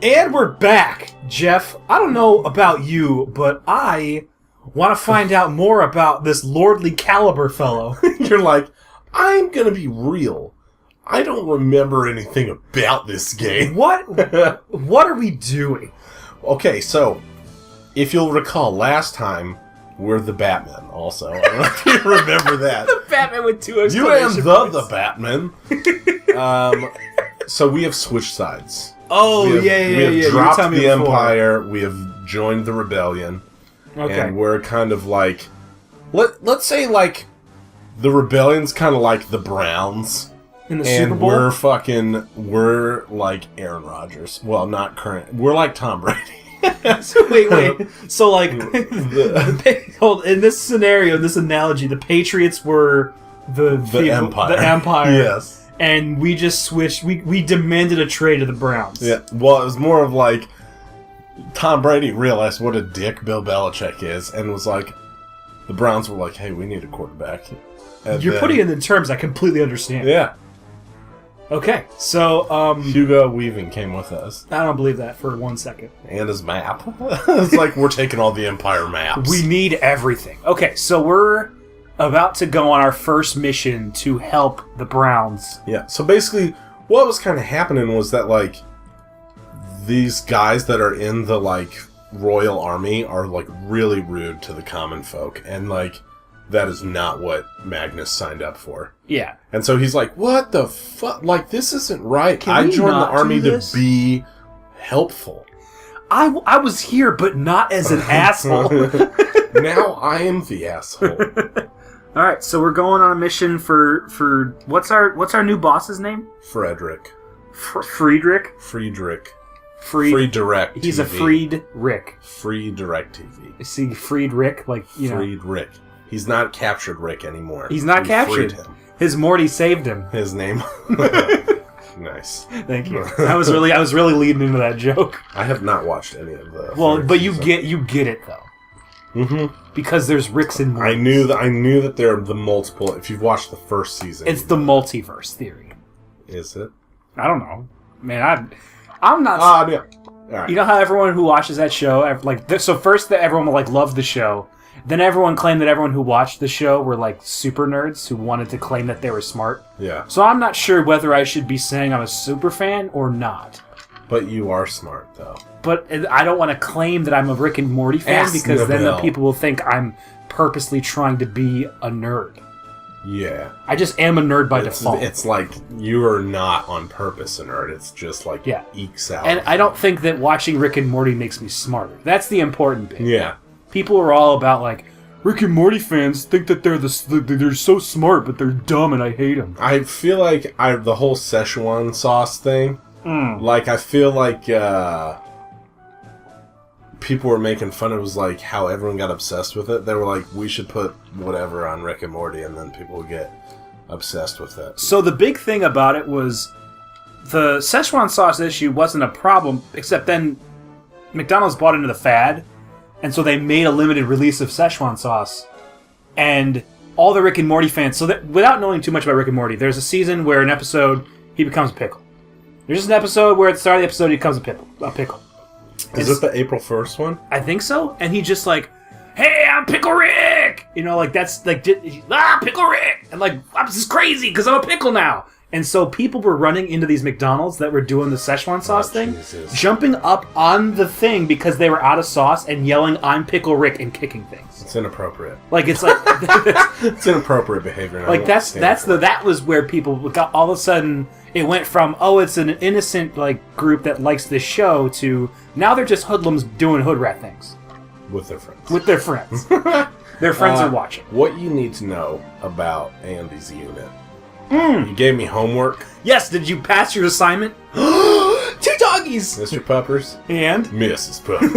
And we're back, Jeff. I don't know about you, but I want to find out more about this lordly caliber fellow. You're like, I'm gonna be real. I don't remember anything about this game. What are we doing? Okay, so, if you'll recall, last time, we're the Batman, also. I don't know if you remember that. The Batman with 2 exclamation You am points. the Batman. So we have switched sides. Oh, We have dropped You the Empire. We have joined the Rebellion. Okay. And we're kind of like... Let's say, like, the Rebellion's kind of like the Browns. In the Super Bowl? We're like Aaron Rodgers. Well, not current. We're like Tom Brady. So wait. So, like, in this scenario, this analogy, the Patriots were the Empire. The Empire. Yes. And we just switched. We demanded a trade to the Browns. Yeah. Well, it was more of like Tom Brady realized what a dick Bill Belichick is, and was like, the Browns were like, "Hey, we need a quarterback." And You're putting it in terms I completely understand. Yeah. Okay, so Hugo Weaving came with us, I don't believe that for 1 second. and his map. It's like we're taking all the Empire maps. We need everything. Okay, so we're about to go on our first mission to help the Browns. Yeah. So basically, what was kind of happening was that like these guys that are in the like Royal Army are like really rude to the common folk, and like that is not what Magnus signed up for. Yeah. And so he's like, "What the fuck? Like this isn't right. Can I we joined the not army do to this? be helpful. I was here, but not as an asshole. Now I am the asshole." All right, so we're going on a mission for what's our new boss's name? Frederick. Friedrich. Free direct. He's a TV. freed Rick. Free direct TV. See, freed Rick, like you know. Freed Rick. He's not captured Rick anymore. He's not We captured. freed him. His Morty saved him. His name. Nice. Thank you. I was really leading into that joke. I have not watched any of the. Well, third but season. you get it though. Mm-hmm. Because there's Ricks and Mortys. I knew that there are the multiple. If you've watched the first season, It's the multiverse theory. Is it? I don't know, man. I'm not. Yeah. All right. You know how everyone who watches that show, so first that everyone like loved the show, then everyone claimed that everyone who watched the show were like super nerds who wanted to claim that they were smart. Yeah. So I'm not sure whether I should be saying I'm a super fan or not. But you are smart, though. But I don't want to claim that I'm a Rick and Morty fan because then the people will think I'm purposely trying to be a nerd. Yeah. I just am a nerd by default. It's like you are not on purpose a nerd. It's just like ekes out. And I don't think that watching Rick and Morty makes me smarter. That's the important bit. Yeah. People are all about like, Rick and Morty fans think that they're so smart, but they're dumb and I hate them. I feel like the whole Szechuan sauce thing, like I feel like people were making fun of was like how everyone got obsessed with it. They were like, we should put whatever on Rick and Morty, and then people would get obsessed with it. So the big thing about it was the Szechuan sauce issue wasn't a problem, except then McDonald's bought into the fad, and so they made a limited release of Szechuan sauce, and all the Rick and Morty fans, so that without knowing too much about Rick and Morty, there's a season where an episode, he becomes a pickle. There's just an episode where at the start of the episode he becomes a pickle. Is it the April 1st one? I think so. And he just like, hey, I'm Pickle Rick! You know, like that's like, Pickle Rick! And like, this is crazy because I'm a pickle now. And so people were running into these McDonald's that were doing the Szechuan sauce thing, Jesus. jumping up on the thing because they were out of sauce and yelling, I'm Pickle Rick, and kicking things. It's inappropriate. Like, it's like... It's inappropriate behavior. And like, that was where people got, all of a sudden, it went from, oh, it's an innocent, like, group that likes this show to, now they're just hoodlums doing hood rat things. With their friends. With their friends. Their friends are watching. What you need to know about Andy's unit. You gave me homework. Yes, did you pass your assignment? 2 doggies! Mr. Puppers. And? Mrs. Puppers.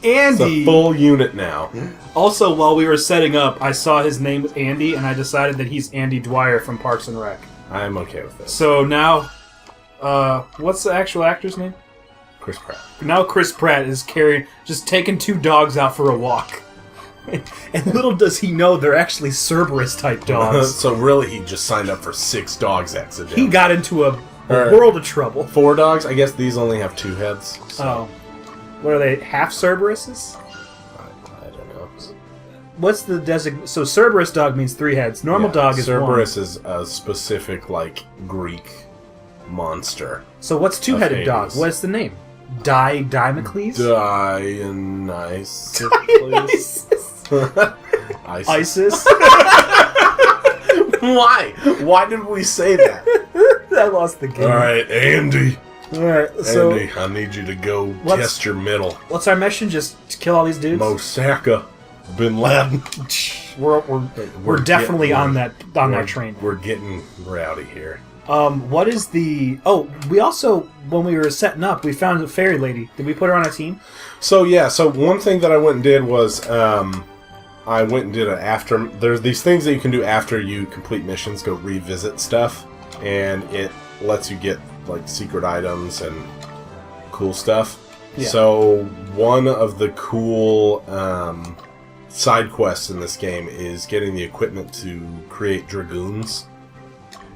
Andy. It's a full unit now. Also, while we were setting up, I saw his name was Andy, and I decided that he's Andy Dwyer from Parks and Rec. I am okay with this. So now, what's the actual actor's name? Chris Pratt. Now Chris Pratt is just taking 2 dogs out for a walk. And little does he know they're actually Cerberus-type dogs. So really, he just signed up for 6 dogs accidentally. He got into A Or- world of trouble. 4 dogs. I guess these only have 2 heads. So Oh. What are they? Half Cerberuses? I don't know. What's the designation? So Cerberus dog means 3 heads. Normal dog is Cerberus 1. is a specific like Greek monster. So what's 2-headed Hades. dog? What's the name? Dimocles? Dionysus. Isis. ISIS? Why? Why did we say that? I lost the game. All right, Andy. Alright, so Andy, I need you to go What's- test your middle. what's our mission? Just to kill all these dudes? Mosaka, Bin Laden. We're definitely getting- on that train. We're getting rowdy here. What is the... Oh, we also, when we were setting up, we found a fairy lady. Did we put her on our team? So yeah, so one thing that I went and did was I went and did an after. There's these things that you can do after you complete missions. Go revisit stuff, and it lets you get like secret items and cool stuff. Yeah. So one of the cool side quests in this game is getting the equipment to create dragoons.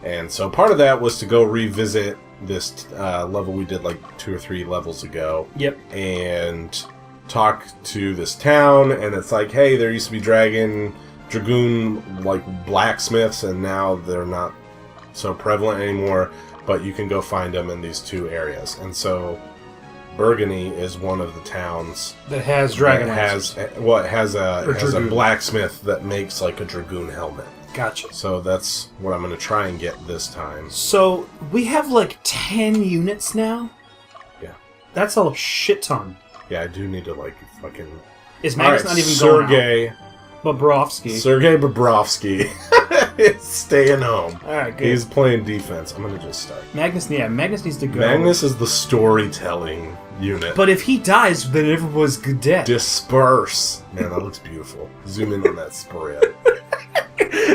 And so part of that was to go revisit this level we did like 2 or 3 levels ago. Yep. And talk to this town, and it's like, hey, there used to be dragoon like blacksmiths, and now they're not so prevalent anymore, but you can go find them in these 2 areas. And so Burgundy is one of the towns That has dragon that lancers. has a dragoon. blacksmith that makes like a dragoon helmet. Gotcha. So that's what I'm going to try and get this time. So, we have like 10 units now? Yeah. That's a shit ton. Yeah, I do need to like fucking... Is Magnus not even going Sergey out? Bobrovsky. Sergey Bobrovsky is staying home. Alright, good. He's playing defense. I'm going to just start. Magnus needs to go. Magnus is the storytelling unit. But if he dies, then everyone's dead. Disperse. Man, that looks beautiful. Zoom in on that spread.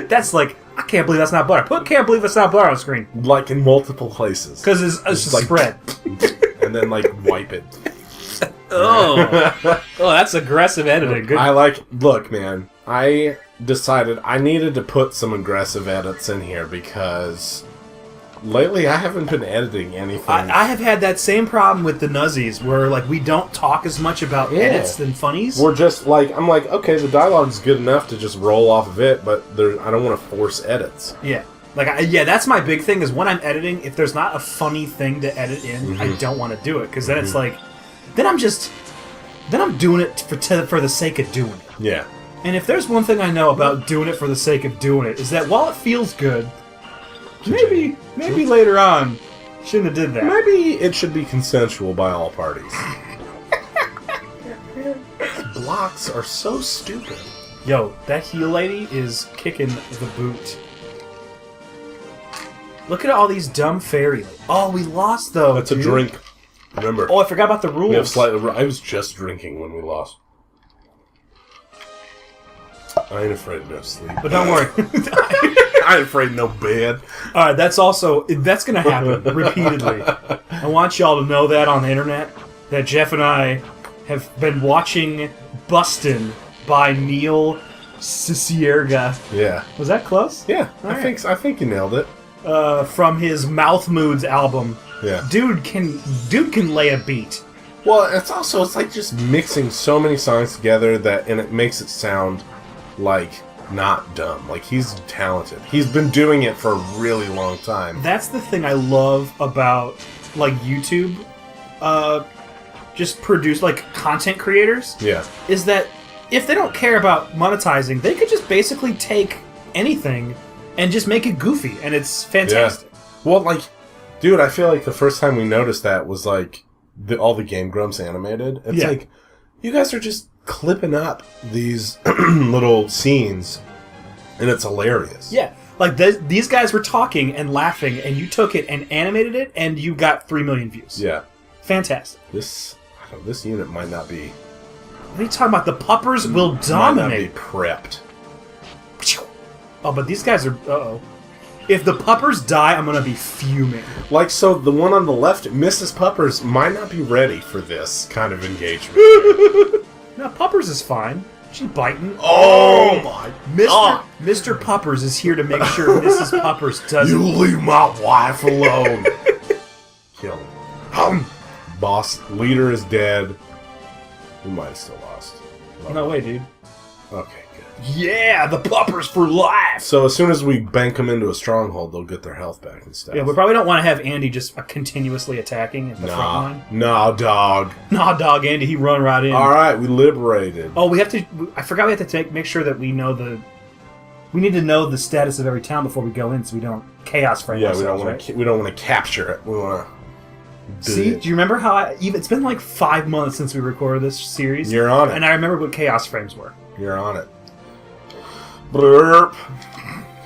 That's like, I can't believe that's not butter. Can't believe it's not butter on screen. Like in multiple places. Because it's just like- spread. And then like wipe it. Oh, that's aggressive editing. Good. Look, man, I decided I needed to put some aggressive edits in here because lately I haven't been editing anything. I have had that same problem with the Nuzzies, where like we don't talk as much about Yeah. edits than funnies. We're just like, I'm like, okay, the dialogue's good enough to just roll off of it, but I don't want to force edits. Yeah, that's my big thing is when I'm editing, if there's not a funny thing to edit in, I don't want to do it because then it's like, then I'm doing it for the sake of doing it. Yeah. And if there's one thing I know about doing it for the sake of doing it, is that while it feels good, maybe later on, shouldn't have did that. Maybe it should be consensual by all parties. Blocks are so stupid. Yo, that heel lady is kicking the boot. Look at all these dumb fairy. Oh, we lost though. That's a dude. drink. Remember. Oh, I forgot about the rules. We have slightly. I was just drinking when we lost. I ain't afraid of no sleep. But don't worry. I ain't afraid of no bed. Alright, that's gonna happen repeatedly. I want y'all to know that on the internet, that Jeff and I have been watching Bustin' by Neil Cicierga. Yeah. Was that close? Yeah. All I think you nailed it. From his Mouth Moods album. Yeah. Dude can lay a beat. Well, it's like just mixing so many songs together and it makes it sound like not dumb. Like he's talented. He's been doing it for a really long time. That's the thing I love about like YouTube, just produce like content creators. Yeah. Is that if they don't care about monetizing, they could just basically take anything and just make it goofy, and it's fantastic. Yeah. Well, like, dude, I feel like the first time we noticed that was like all the Game Grumps animated. It's like you guys are just clipping up these little scenes, and it's hilarious. Yeah, like these guys were talking and laughing, and you took it and animated it, and you got 3 million views. Yeah. Fantastic. This unit might not be. What are you talking about? The puppers will Might not dominate. be prepped. Oh, but these guys are. Uh-oh. If the puppers die, I'm gonna be fuming. Like, so the one on the left, Mrs. Puppers, might not be ready for this kind of engagement. No, Puppers is fine. She's biting. Oh my God. Mr. Puppers is here to make sure Mrs. Puppers doesn't. You leave my wife alone. Kill him. Boss leader is dead. We might have still lost. No way, dude. Okay, good. Yeah, the puppers for life! So as soon as we bank them into a stronghold, they'll get their health back and stuff. Yeah, we probably don't want to have Andy just continuously attacking at the front line. Nah, dog. Nah, dog, Andy, he run right in. Alright, we liberated. Oh, we have to... I forgot we have to make sure that we know the... We need to know the status of every town before we go in so we don't chaos frame ourselves, we don't want to capture it. We want to... See, do you remember how it's been like 5 months since we recorded this series? You're on it. And I remember what chaos frames were. You're on it. Burp.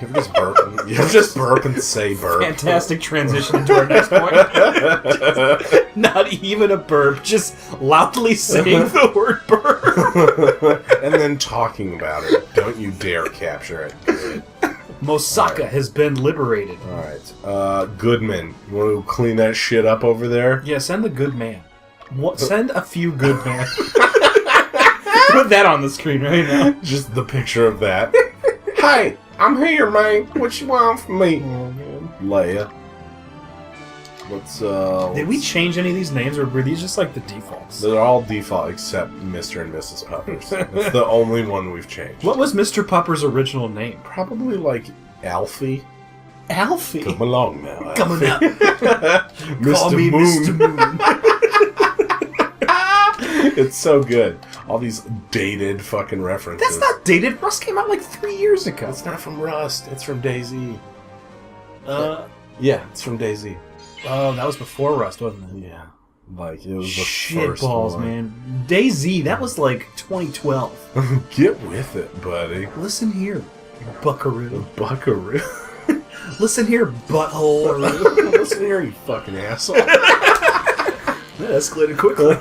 You ever just burp and say burp? Fantastic transition into our next point. Not even a burp, just loudly saying the word burp. And then talking about it. Don't you dare capture it. Good. Mosaka has been liberated. Alright. Goodman. You want to clean that shit up over there? Yeah, send the good man. Send a few good men. Put that on the screen right now. Just the picture of that. Hey, I'm here, man. What you want from me? Oh, man. Leia. Did we change any of these names, or were these just like the defaults? They're all default except Mr. and Mrs. Puppers. That's the only one we've changed. What was Mr. Pupper's original name? Probably like Alfie. Alfie? Come along now, Alfie. Come on now. Mr. Call me Moon. Mr. Moon. It's so good. All these dated fucking references. That's not dated. Rust came out like 3 years ago. It's not from Rust. It's from DayZ. Yeah, it's from DayZ. Oh, that was before Rust, wasn't it? Yeah. Like, it was the Shit first balls, one. man. DayZ, that was like 2012. Get with it, buddy. Listen here, buckaroo. Buckaroo. Listen here, butthole. Listen here, you fucking asshole. That escalated quickly.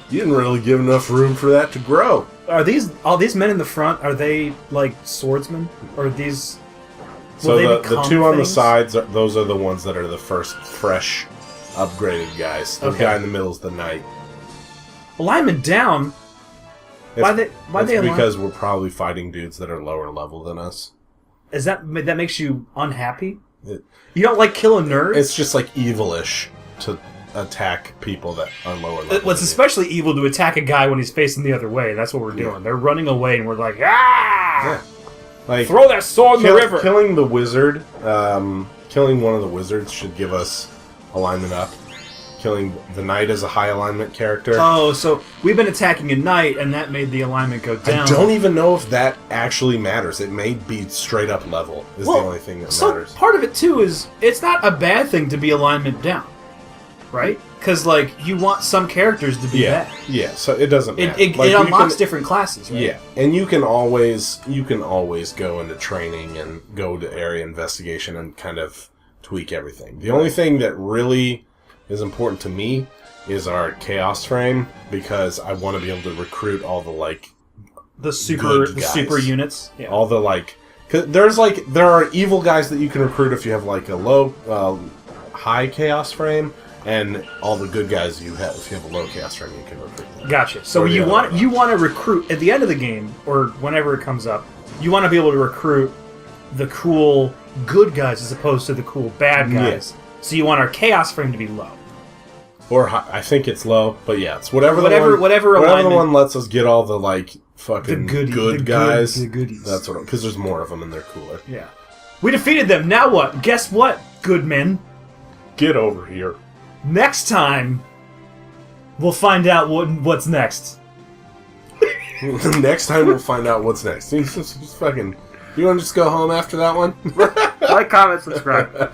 You didn't really give enough room for that to grow. Are all these men in the front, are they like swordsmen? Or are these... So the two on the sides, those are the ones that are the first fresh, upgraded guys. The guy in the middle is the knight. Alignment down? Why they align? Because we're probably fighting dudes that are lower level than us. Is that makes you unhappy? You don't like killing nerds? It's just like evilish to attack people that are lower level. What's especially evil to attack a guy when he's facing the other way. That's what we're doing. They're running away and we're like, ah! Yeah. Like, throw that sword in the river! Killing the wizard, killing one of the wizards should give us alignment up. Killing the knight as a high alignment character. Oh, so we've been attacking a knight, and that made the alignment go down. I don't even know if that actually matters. It may be straight up level is the only thing that matters. Part of it, too, is it's not a bad thing to be alignment down. Right? Because, like, you want some characters to be bad. Yeah, so it doesn't matter. It unlocks different classes, right? Yeah, and you can always go into training and go to area investigation and kind of tweak everything. The only thing that really is important to me is our chaos frame, because I want to be able to recruit all the, like, the super units. Yeah. All the, like... Cause there are evil guys that you can recruit if you have, like, a high chaos frame, and all the good guys you have, if you have a low chaos frame, you can recruit them. Gotcha. So you want to recruit, at the end of the game, or whenever it comes up, you want to be able to recruit the cool good guys as opposed to the cool bad guys. Yeah. So you want our chaos frame to be low. Or high. I think it's low, but yeah, it's whatever the one lets us get all the, like, fucking good guys. The goodies. That's what, because there's more of them and they're cooler. Yeah. We defeated them. Now what? Guess what, good men? Get over here. Next time, we'll find out what's next. Next time we'll find out what's next. Just fucking. You want to just go home after that one? Like, comment, subscribe.